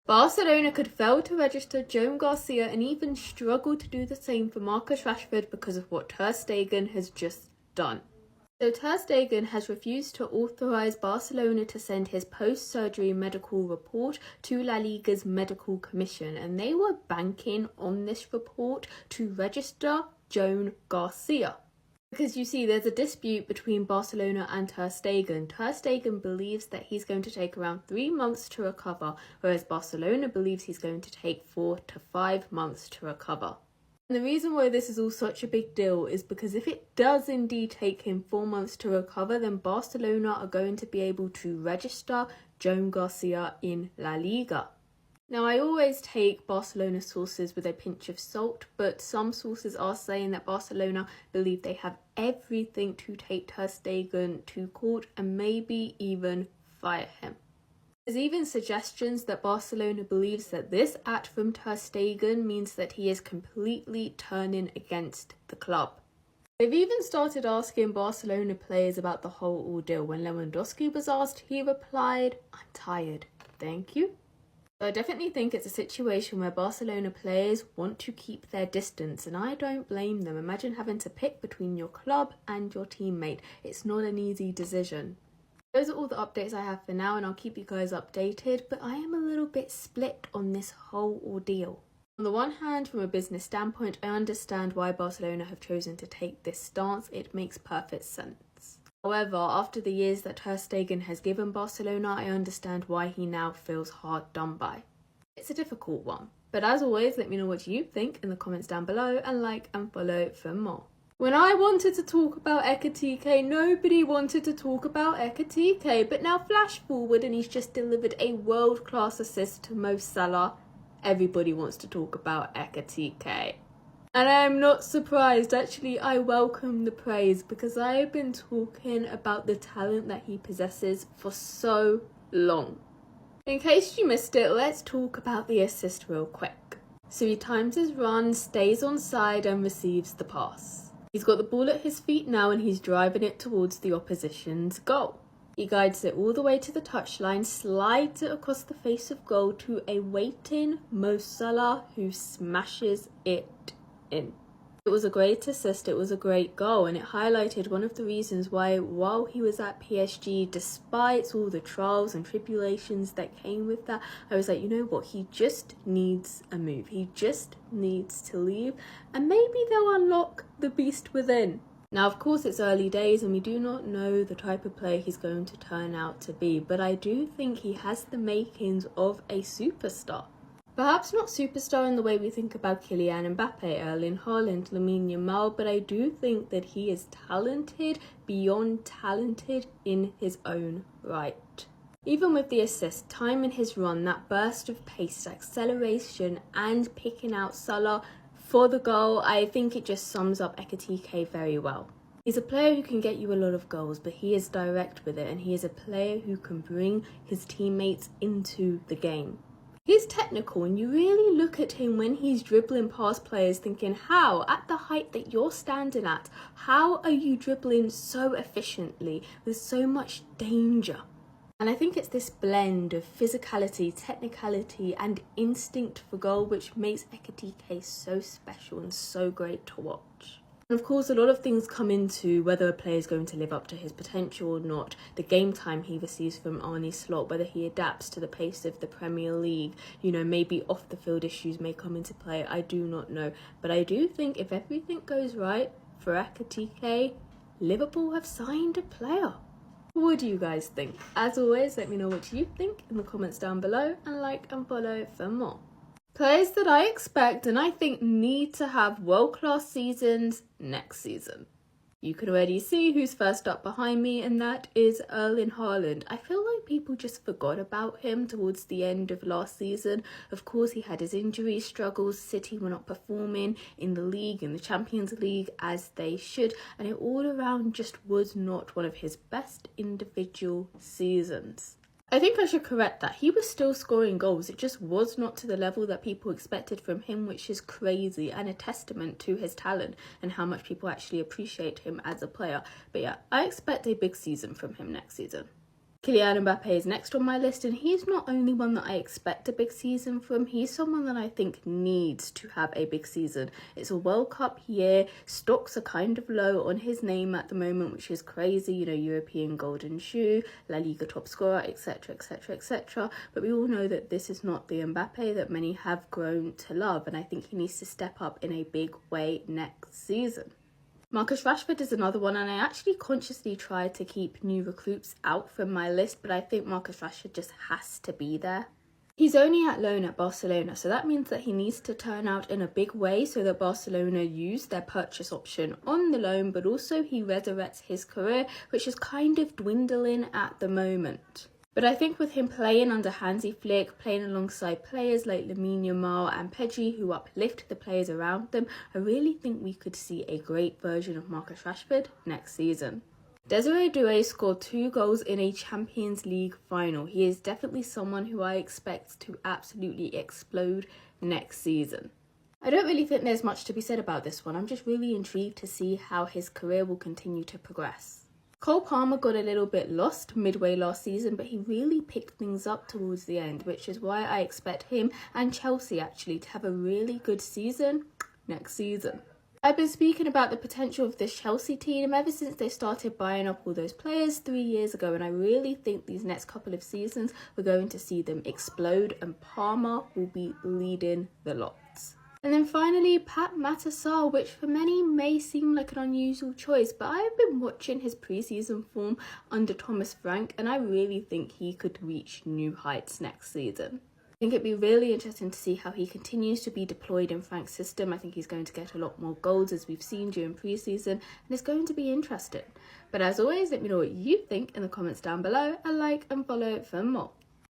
Barcelona could fail to register Joan Garcia and even struggle to do the same for Marcus Rashford because of what Ter Stegen has just done. So Ter Stegen has refused to authorise Barcelona to send his post-surgery medical report to La Liga's medical commission, and they were banking on this report to register Joan Garcia. Because you see, there's a dispute between Barcelona and Ter Stegen. Ter Stegen believes that he's going to take around 3 months to recover, whereas Barcelona believes he's going to take 4 to 5 months to recover. And the reason why this is all such a big deal is because if it does indeed take him 4 months to recover, then Barcelona are going to be able to register Joan Garcia in La Liga. Now, I always take Barcelona sources with a pinch of salt, but some sources are saying that Barcelona believe they have everything to take Ter Stegen to court and maybe even fire him. There's even suggestions that Barcelona believes that this act from Ter Stegen means that he is completely turning against the club. They've even started asking Barcelona players about the whole ordeal. When Lewandowski was asked, he replied, "I'm tired, thank you." So I definitely think it's a situation where Barcelona players want to keep their distance, and I don't blame them. Imagine having to pick between your club and your teammate. It's not an easy decision. Those are all the updates I have for now, and I'll keep you guys updated, but I am a little bit split on this whole ordeal. On the one hand, from a business standpoint, I understand why Barcelona have chosen to take this stance. It makes perfect sense. However, after the years that Ter Stegen has given Barcelona, I understand why he now feels hard done by. It's a difficult one. But as always, let me know what you think in the comments down below, and like and follow for more. When I wanted to talk about Ekitike, nobody wanted to talk about Ekitike, but now flash forward and he's just delivered a world-class assist to Mo Salah. Everybody wants to talk about Ekitike. And I am not surprised, actually I welcome the praise because I have been talking about the talent that he possesses for so long. In case you missed it, let's talk about the assist real quick. So he times his run, stays on side and receives the pass. He's got the ball at his feet now and he's driving it towards the opposition's goal. He guides it all the way to the touchline, slides it across the face of goal to a waiting Mo Salah who smashes it in. It was a great assist, it was a great goal, and it highlighted one of the reasons why while he was at PSG, despite all the trials and tribulations that came with that, I was like, you know what, he just needs a move. He just needs to leave and maybe they'll unlock the beast within. Now, of course, it's early days and we do not know the type of player he's going to turn out to be, but I do think he has the makings of a superstar. Perhaps not superstar in the way we think about Kylian Mbappe, Erling Haaland, Lamine Yamal, but I do think that he is talented beyond talented in his own right. Even with the assist, time in his run, that burst of pace, acceleration and picking out Salah for the goal, I think it just sums up Ekitike very well. He's a player who can get you a lot of goals, but he is direct with it, and he is a player who can bring his teammates into the game. He's technical, and you really look at him when he's dribbling past players thinking, how, at the height that you're standing at, how are you dribbling so efficiently with so much danger? And I think it's this blend of physicality, technicality and instinct for goal which makes Ekitike so special and so great to watch. And of course, a lot of things come into whether a player is going to live up to his potential or not, the game time he receives from Arne Slot, whether he adapts to the pace of the Premier League, you know, maybe off the field issues may come into play, I do not know. But I do think if everything goes right for Ekitike, Liverpool have signed a player. What do you guys think? As always, let me know what you think in the comments down below and like and follow for more. Players that I expect and I think need to have world-class seasons next season. You can already see who's first up behind me, and that is Erling Haaland. I feel like people just forgot about him towards the end of last season. Of course, he had his injury struggles. City were not performing in the league, in the Champions League, as they should. And it all around just was not one of his best individual seasons. I think I should correct that. He was still scoring goals. It just was not to the level that people expected from him, which is crazy and a testament to his talent and how much people actually appreciate him as a player. But yeah, I expect a big season from him next season. Kylian Mbappe is next on my list, and he's not only one that I expect a big season from, he's someone that I think needs to have a big season. It's a World Cup year, stocks are kind of low on his name at the moment, which is crazy, you know, European Golden Shoe, La Liga top scorer, etc, etc, etc, but we all know that this is not the Mbappe that many have grown to love, and I think he needs to step up in a big way next season. Marcus Rashford is another one, and I actually consciously tried to keep new recruits out from my list, but I think Marcus Rashford just has to be there. He's only at loan at Barcelona, so that means that he needs to turn out in a big way so that Barcelona use their purchase option on the loan, but also he resurrects his career, which is kind of dwindling at the moment. But I think with him playing under Hansi Flick, playing alongside players like Lamine Yamal and Pedri who uplift the players around them, I really think we could see a great version of Marcus Rashford next season. Desiree Doué scored 2 goals in a Champions League final. He is definitely someone who I expect to absolutely explode next season. I don't really think there's much to be said about this one. I'm just really intrigued to see how his career will continue to progress. Cole Palmer got a little bit lost midway last season, but he really picked things up towards the end, which is why I expect him and Chelsea actually to have a really good season next season. I've been speaking about the potential of this Chelsea team ever since they started buying up all those players 3 years ago, and I really think these next couple of seasons we're going to see them explode, and Palmer will be leading the lot. And then finally, Pat Matasar, which for many may seem like an unusual choice, but I've been watching his preseason form under Thomas Frank, and I really think he could reach new heights next season. I think it'd be really interesting to see how he continues to be deployed in Frank's system. I think he's going to get a lot more goals as we've seen during preseason, and it's going to be interesting. But as always, let me know what you think in the comments down below, and like and follow for more.